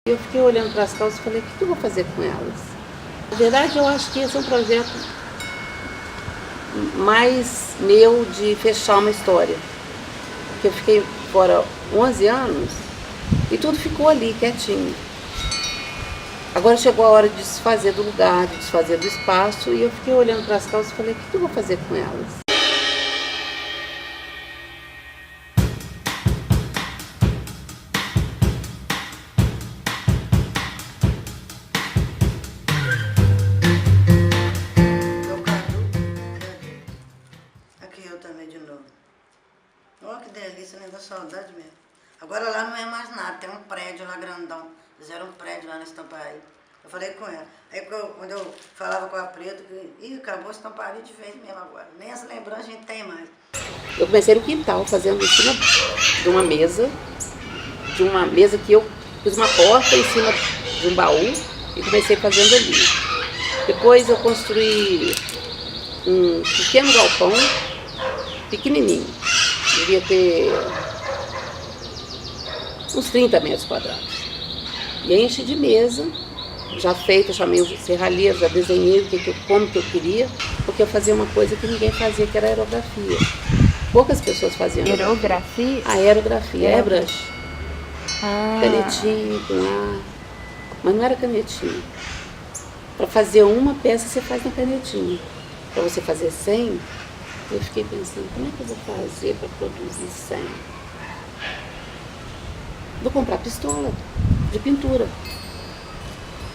Eu fiquei olhando para as calças e falei, o que eu vou fazer com elas? Na verdade, eu acho que esse é um projeto mais meu de fechar uma história. Porque eu fiquei fora 11 anos e tudo ficou ali, quietinho. Agora chegou a hora de desfazer do lugar, de desfazer do espaço, e eu fiquei olhando para as calças e falei, o que eu vou fazer com elas? Aqui eu também de novo. Olha que delícia, né? Dá saudade mesmo. Agora lá não é mais nada, tem um prédio lá grandão. Fizeram um prédio lá na Estamparia. Eu falei com ela. Aí quando eu falava com a Preta, ih, acabou a Estamparia de vez mesmo agora. Nem essa lembrança a gente tem mais. Eu comecei no quintal, fazendo em cima de uma mesa que eu fiz uma porta em cima de um baú e comecei fazendo ali. Depois eu construí um pequeno galpão, pequenininho, devia ter uns 30 metros quadrados. E enche de mesa, já feita, chamei o serralheiro, já desenhei como que eu queria, porque eu fazia uma coisa que ninguém fazia, que era aerografia. Poucas pessoas faziam. Aerografia? Aerografia, airbrush. Ah. Canetinha com ar, mas não era canetinha. Para fazer uma peça você faz na canetinha. Para você fazer 100, eu fiquei pensando, como é que eu vou fazer para produzir 100? Vou comprar pistola de pintura.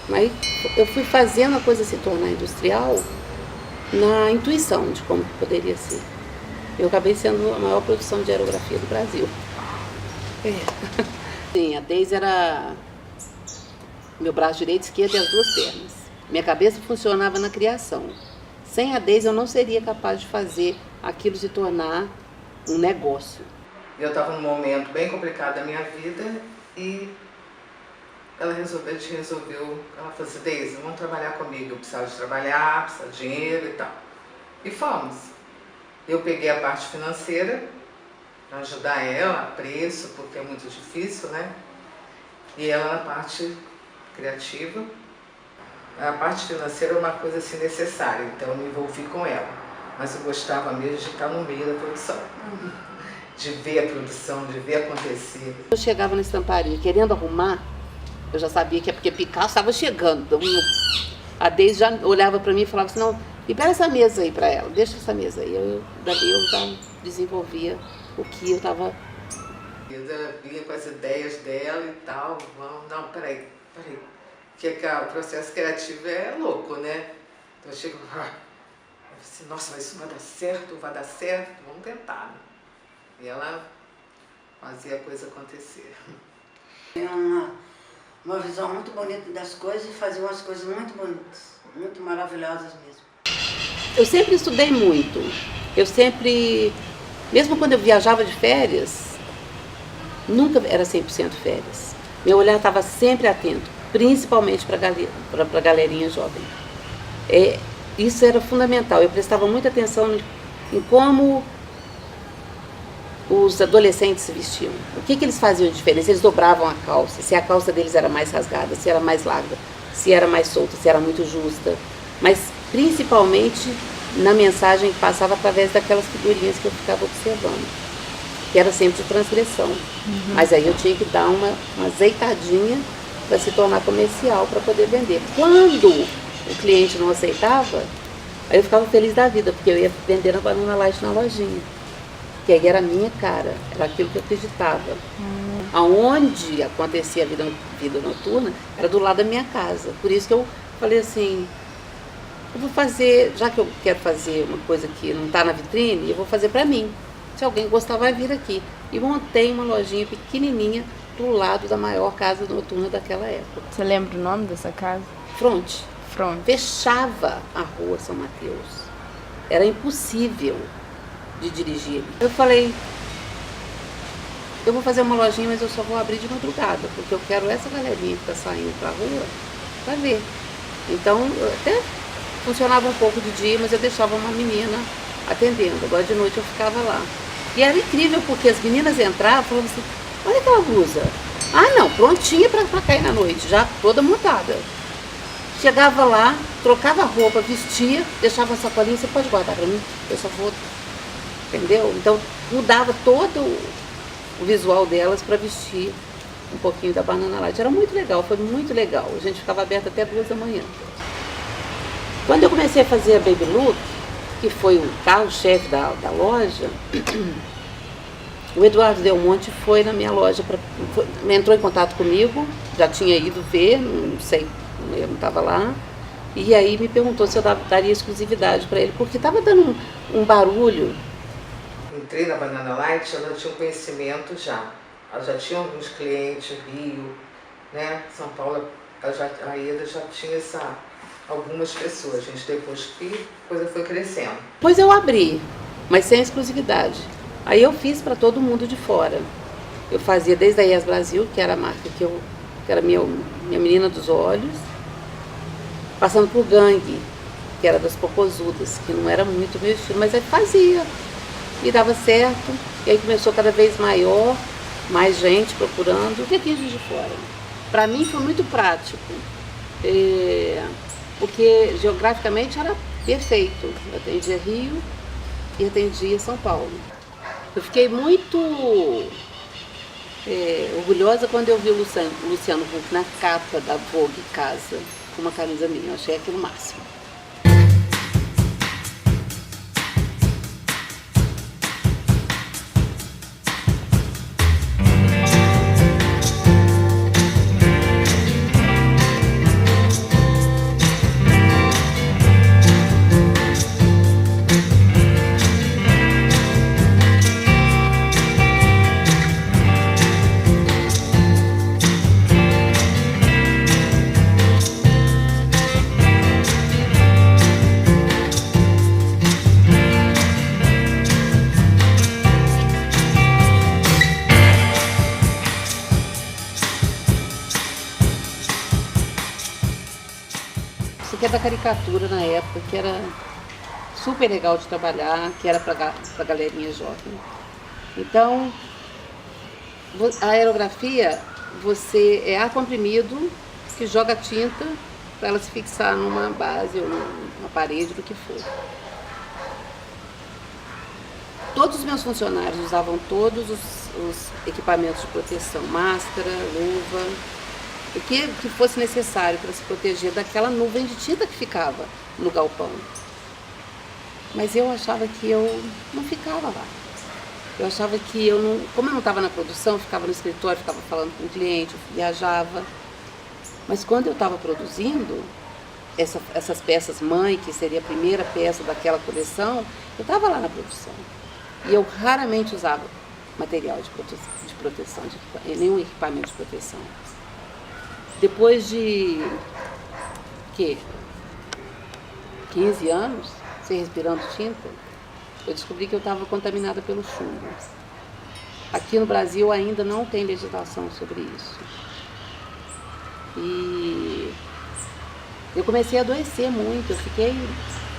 Mas eu fui fazendo a coisa se tornar industrial na intuição de como poderia ser. Eu acabei sendo a maior produção de aerografia do Brasil. Sim, a Deise era meu braço direito e esquerdo e as duas pernas. Minha cabeça funcionava na criação. Sem a Deise eu não seria capaz de fazer aquilo se tornar um negócio. Eu estava num momento bem complicado da minha vida e ela resolveu, ela falou assim, Deise, vamos trabalhar comigo, eu precisava de trabalhar, precisava de dinheiro e tal. E fomos. Eu peguei a parte financeira, para ajudar ela, a preço, porque é muito difícil, né? E ela na parte criativa. A parte financeira é uma coisa assim necessária, então eu me envolvi com ela. Mas eu gostava mesmo de estar no meio da produção. De ver a produção, de ver acontecer. Eu chegava na estamparia querendo arrumar, eu já sabia que é porque Picasso estava chegando. Então, a Deise já olhava para mim e falava assim, não, libera essa mesa aí para ela, deixa essa mesa aí. Dali eu já desenvolvia o que eu estava... Ela vinha com as ideias dela e tal, vamos, não, peraí. Porque o processo criativo é louco, né? Então eu chego, assim, nossa, isso vai dar certo, vamos tentar. E ela fazia a coisa acontecer. Tem uma visão muito bonita das coisas e fazia umas coisas muito bonitas, muito maravilhosas mesmo. Eu sempre estudei muito, mesmo quando eu viajava de férias, nunca era 100% férias. Meu olhar estava sempre atento, principalmente para a galerinha jovem. Isso era fundamental, eu prestava muita atenção em como os adolescentes se vestiam. O que eles faziam de diferença? Eles dobravam a calça, se a calça deles era mais rasgada, se era mais larga, se era mais solta, se era muito justa. Mas principalmente na mensagem que passava através daquelas figurinhas que eu ficava observando, que era sempre de transgressão. Mas aí eu tinha que dar uma azeitadinha para se tornar comercial, para poder vender. Quando o cliente não aceitava, aí eu ficava feliz da vida, porque eu ia vender na Banana Light na lojinha. Que aí era a minha cara, era aquilo que eu acreditava. Aonde acontecia a vida noturna, era do lado da minha casa. Por isso que eu falei assim, eu vou fazer, já que eu quero fazer uma coisa que não está na vitrine, eu vou fazer para mim. Se alguém gostar, vai vir aqui. E montei uma lojinha pequenininha do lado da maior casa noturna daquela época. Você lembra o nome dessa casa? Front. Fechava a rua São Mateus. Era impossível de dirigir. Eu falei, eu vou fazer uma lojinha, mas eu só vou abrir de madrugada, porque eu quero essa galerinha que está saindo para a rua para ver. Então, eu até funcionava um pouco de dia, mas eu deixava uma menina atendendo. Agora de noite eu ficava lá. E era incrível, porque as meninas entravam e falavam assim, olha aquela blusa, Ah, não, prontinha pra cair na noite, já toda montada. Chegava lá, trocava a roupa, vestia, deixava a sacolinha, você pode guardar pra mim? Eu só vou, entendeu? Então mudava todo o visual delas para vestir um pouquinho da Banana Light. Era muito legal, foi muito legal. A gente ficava aberto até 2 da manhã. Quando eu comecei a fazer a Baby Look, que foi o carro-chefe da loja, o Eduardo Del Monte foi na minha loja, entrou em contato comigo, já tinha ido ver, não sei, eu não estava lá, e aí me perguntou se eu daria exclusividade para ele, porque estava dando um barulho. Entrei na Banana Light, ela tinha um conhecimento já. Ela já tinha alguns clientes, Rio, né? São Paulo, a Eda já tinha algumas pessoas. A gente depois que a coisa foi crescendo. Pois eu abri, mas sem exclusividade. Aí eu fiz para todo mundo de fora. Eu fazia desde a Yes Brasil, que era a marca que era minha menina dos olhos, passando por Gangue, que era das popozudas, que não era muito meu estilo, mas aí fazia. E dava certo, e aí começou cada vez maior, mais gente procurando. O que aqui de fora? Para mim foi muito prático, porque geograficamente era perfeito. Eu atendia Rio e atendia São Paulo. Eu fiquei muito orgulhosa quando eu vi o Luciano Huck na capa da Vogue Casa, com uma camisa minha. Eu achei aquilo o máximo. Isso aqui é da caricatura na época, que era super legal de trabalhar, que era pra galerinha jovem. Então, a aerografia, você é ar comprimido que joga tinta para ela se fixar numa base ou numa parede, do que for. Todos os meus funcionários usavam todos os equipamentos de proteção, máscara, luva, o que fosse necessário para se proteger daquela nuvem de tinta que ficava no galpão. Mas eu achava que eu não ficava lá. Eu achava que eu não... Como eu não estava na produção, eu ficava no escritório, ficava falando com o cliente, eu viajava. Mas quando eu estava produzindo essas peças mãe, que seria a primeira peça daquela coleção, eu estava lá na produção. E eu raramente usava material de proteção, nenhum equipamento de proteção. Depois de 15 anos, sem respirando tinta, eu descobri que eu estava contaminada pelo chumbo. Aqui no Brasil ainda não tem legislação sobre isso. E eu comecei a adoecer muito,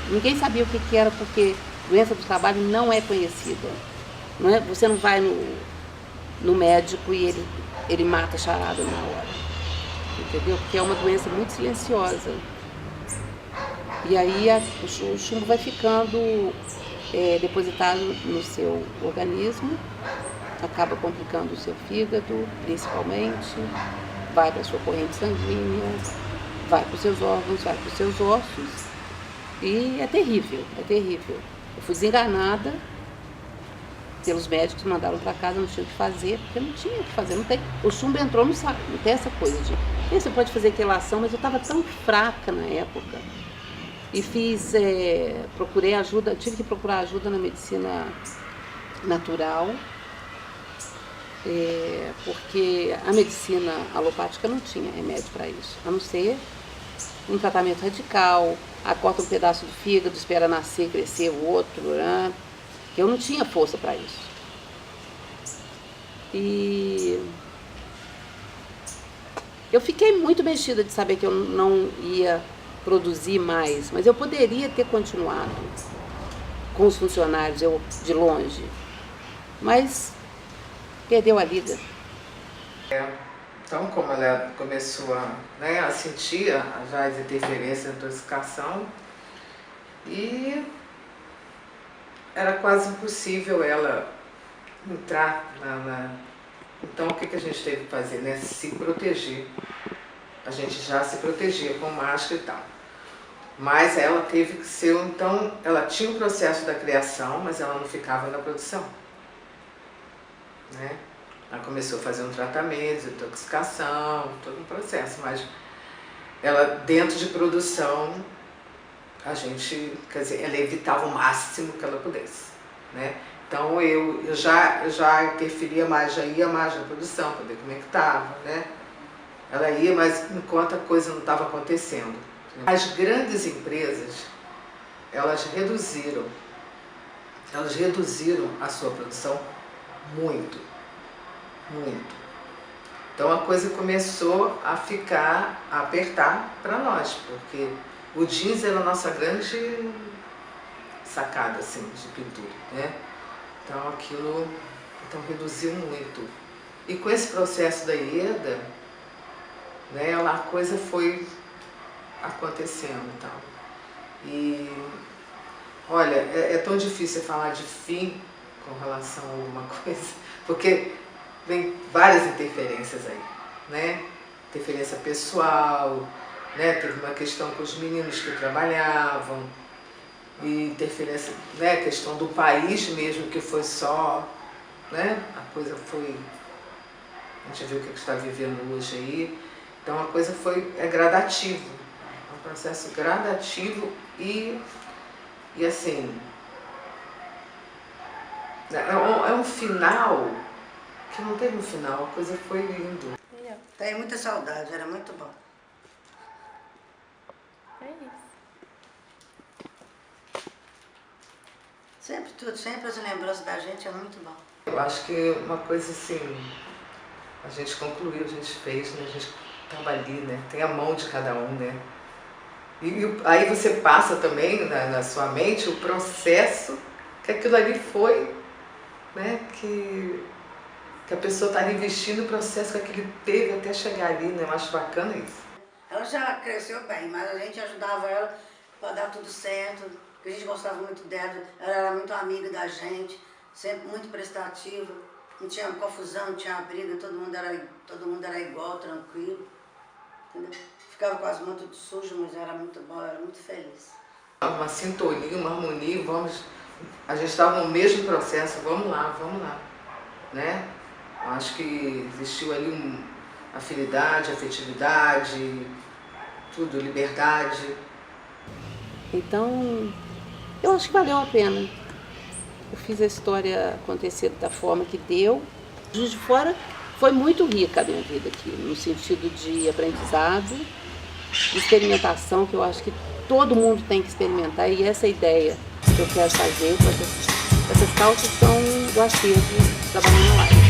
ninguém sabia o que era, porque doença do trabalho não é conhecida. Não é, você não vai no médico e ele mata a charada na hora. Entendeu? Porque é uma doença muito silenciosa. E aí o chumbo vai ficando depositado no seu organismo, acaba complicando o seu fígado, principalmente, vai para a sua corrente sanguínea, vai para os seus órgãos, vai para os seus ossos, e é terrível, é terrível. Eu fui desenganada pelos médicos, mandaram para casa, não tinha o que fazer, porque não tinha o que fazer, não tem, o chumbo entrou no saco, não tem essa coisa de, você pode fazer quelação, mas eu estava tão fraca na época, e procurei ajuda, tive que procurar ajuda na medicina natural, porque a medicina alopática não tinha remédio para isso, a não ser um tratamento radical, corta um pedaço do fígado, espera nascer, crescer o outro, né? Eu não tinha força para isso. E eu fiquei muito mexida de saber que eu não ia produzir mais, mas eu poderia ter continuado com os funcionários, eu de longe, mas perdeu a liga. Então, como ela começou a sentir já as interferências da intoxicação, e era quase impossível ela entrar Então, o que a gente teve que fazer? Né? Se proteger. A gente já se protegia com máscara e tal. Mas ela teve que ser, então, ela tinha o processo da criação, mas ela não ficava na produção. Né? Ela começou a fazer um tratamento de intoxicação, todo um processo, mas ela, dentro de produção, a gente, quer dizer, ela evitava o máximo que ela pudesse. Né? Então eu já interferia mais, já ia mais na produção, para ver como é que estava, né? Ela ia, mas enquanto a coisa não estava acontecendo. As grandes empresas, elas reduziram a sua produção muito, muito. Então a coisa começou a apertar para nós, porque o jeans era a nossa grande sacada assim, de pintura, né? Então aquilo reduziu muito. E com esse processo da Ieda, né, a coisa foi acontecendo e tal. E olha, é tão difícil falar de fim com relação a alguma coisa, porque vem várias interferências aí, né? Interferência pessoal, né? Teve uma questão com os meninos que trabalhavam, e interferência, né? Questão do país mesmo, que foi só, né? A coisa foi, a gente viu o que está vivendo hoje aí. Então a coisa é gradativo, é um processo gradativo e assim, é um final que não teve um final, a coisa foi lindo. Tenho muita saudade, era muito bom. É isso. Sempre as lembranças da gente é muito bom. Eu acho que uma coisa assim, a gente concluiu, a gente fez, né? A gente estava ali, né? Tem a mão de cada um, né? E aí você passa também na sua mente o processo que aquilo ali foi, né? Que a pessoa está ali vestindo o processo que aquele teve até chegar ali, né? Eu acho bacana isso. Ela já cresceu bem, mas a gente ajudava ela para dar tudo certo, porque a gente gostava muito dela, ela era muito amiga da gente, sempre muito prestativa, não tinha confusão, não tinha briga, todo mundo era igual, tranquilo, entendeu? Ficava quase muito sujo, mas era muito bom, era muito feliz. Uma sintonia, uma harmonia, a gente estava no mesmo processo, vamos lá, né? Eu acho que existiu ali afinidade, afetividade, tudo, liberdade. Então, eu acho que valeu a pena. Eu fiz a história acontecer da forma que deu. Juiz de Fora foi muito rica a minha vida aqui, no sentido de aprendizado, de experimentação, que eu acho que todo mundo tem que experimentar, e essa ideia que eu quero fazer com essas calças são do acervo da Banana Live.